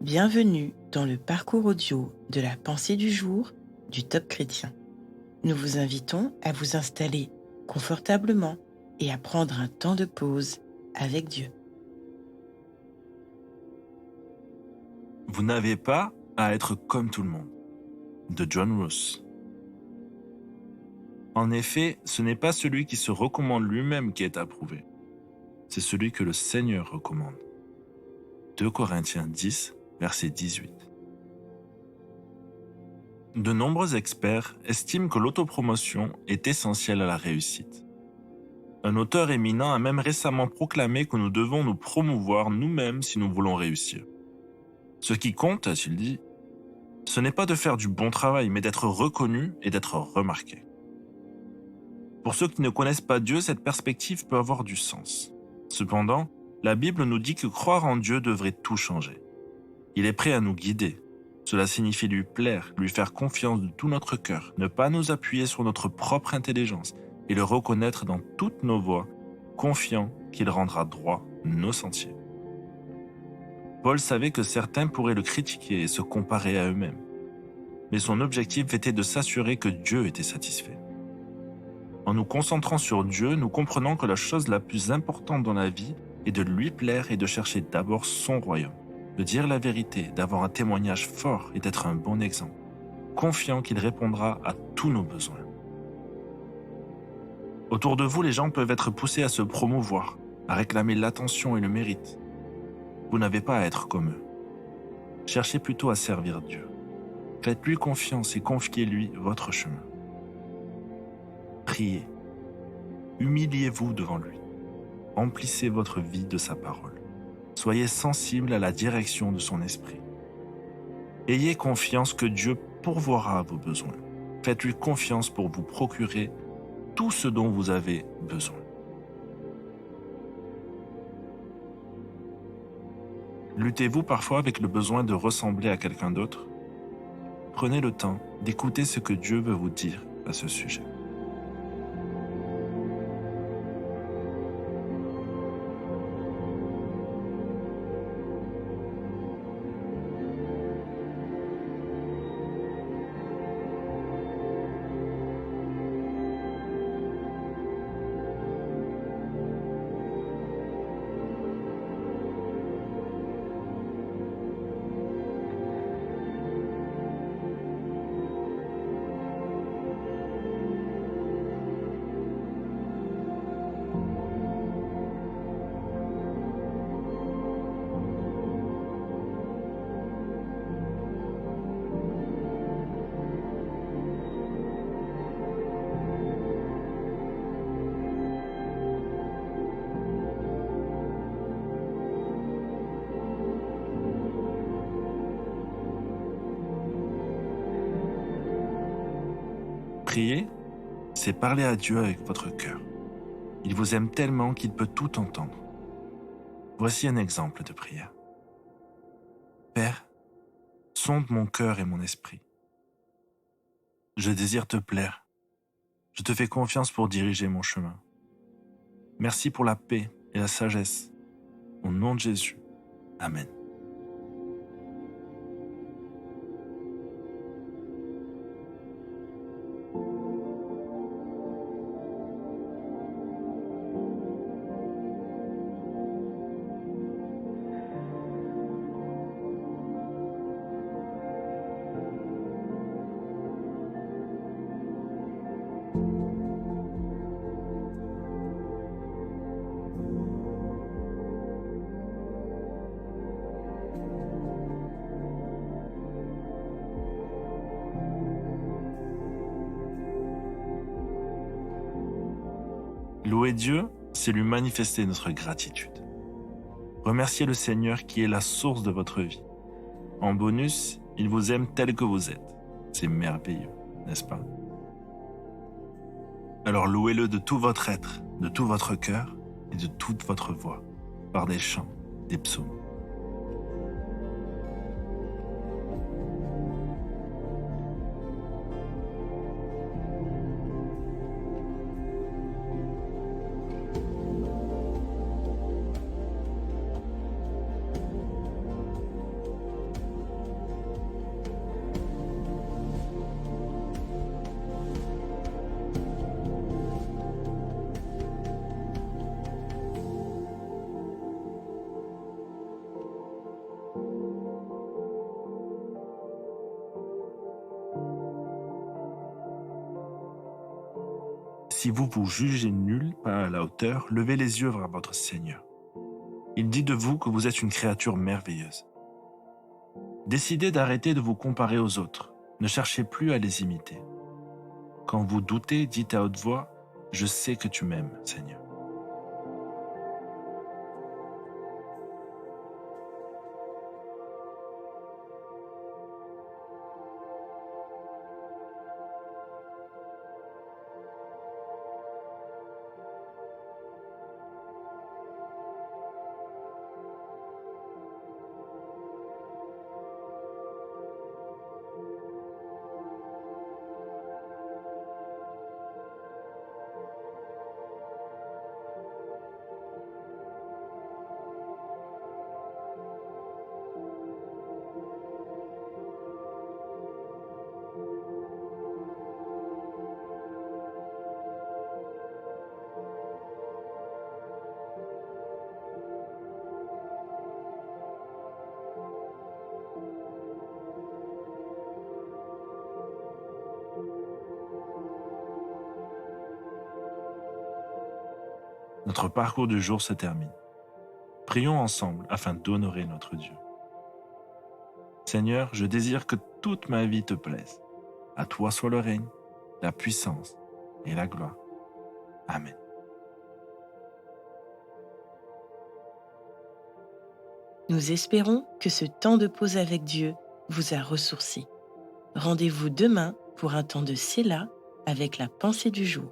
Bienvenue dans le parcours audio de la pensée du jour du Top Chrétien. Nous vous invitons à vous installer confortablement et à prendre un temps de pause avec Dieu. Vous n'avez pas à être comme tout le monde. De John Ross. En effet, ce n'est pas celui qui se recommande lui-même qui est approuvé. C'est celui que le Seigneur recommande. 2 Corinthiens 10, verset 18. De nombreux experts estiment que l'autopromotion est essentielle à la réussite. Un auteur éminent a même récemment proclamé que nous devons nous promouvoir nous-mêmes si nous voulons réussir. Ce qui compte, a-t-il dit, ce n'est pas de faire du bon travail, mais d'être reconnu et d'être remarqué. Pour ceux qui ne connaissent pas Dieu, cette perspective peut avoir du sens. Cependant, la Bible nous dit que croire en Dieu devrait tout changer. Il est prêt à nous guider. Cela signifie lui plaire, lui faire confiance de tout notre cœur, ne pas nous appuyer sur notre propre intelligence et le reconnaître dans toutes nos voies, confiant qu'il rendra droit nos sentiers. Paul savait que certains pourraient le critiquer et se comparer à eux-mêmes. Mais son objectif était de s'assurer que Dieu était satisfait. En nous concentrant sur Dieu, nous comprenons que la chose la plus importante dans la vie est de lui plaire et de chercher d'abord son royaume, de dire la vérité, d'avoir un témoignage fort et d'être un bon exemple, confiant qu'il répondra à tous nos besoins. Autour de vous, les gens peuvent être poussés à se promouvoir, à réclamer l'attention et le mérite. Vous n'avez pas à être comme eux. Cherchez plutôt à servir Dieu. Faites-lui confiance et confiez-lui votre chemin. Priez. Humiliez-vous devant lui. Remplissez votre vie de sa parole. Soyez sensible à la direction de son esprit. Ayez confiance que Dieu pourvoira à vos besoins. Faites-lui confiance pour vous procurer tout ce dont vous avez besoin. Luttez-vous parfois avec le besoin de ressembler à quelqu'un d'autre? Prenez le temps d'écouter ce que Dieu veut vous dire à ce sujet. Prier, c'est parler à Dieu avec votre cœur. Il vous aime tellement qu'il peut tout entendre. Voici un exemple de prière. Père, sonde mon cœur et mon esprit. Je désire te plaire. Je te fais confiance pour diriger mon chemin. Merci pour la paix et la sagesse. Au nom de Jésus. Amen. Louer Dieu, c'est lui manifester notre gratitude. Remerciez le Seigneur qui est la source de votre vie. En bonus, il vous aime tel que vous êtes. C'est merveilleux, n'est-ce pas? Alors louez-le de tout votre être, de tout votre cœur et de toute votre voix, par des chants, des psaumes. Si vous vous jugez nul, pas à la hauteur, levez les yeux vers votre Seigneur. Il dit de vous que vous êtes une créature merveilleuse. Décidez d'arrêter de vous comparer aux autres. Ne cherchez plus à les imiter. Quand vous doutez, dites à haute voix, « Je sais que tu m'aimes, Seigneur. » Notre parcours du jour se termine. Prions ensemble afin d'honorer notre Dieu. Seigneur, je désire que toute ma vie te plaise. À toi soit le règne, la puissance et la gloire. Amen. Nous espérons que ce temps de pause avec Dieu vous a ressourci. Rendez-vous demain pour un temps de Séla avec la pensée du jour.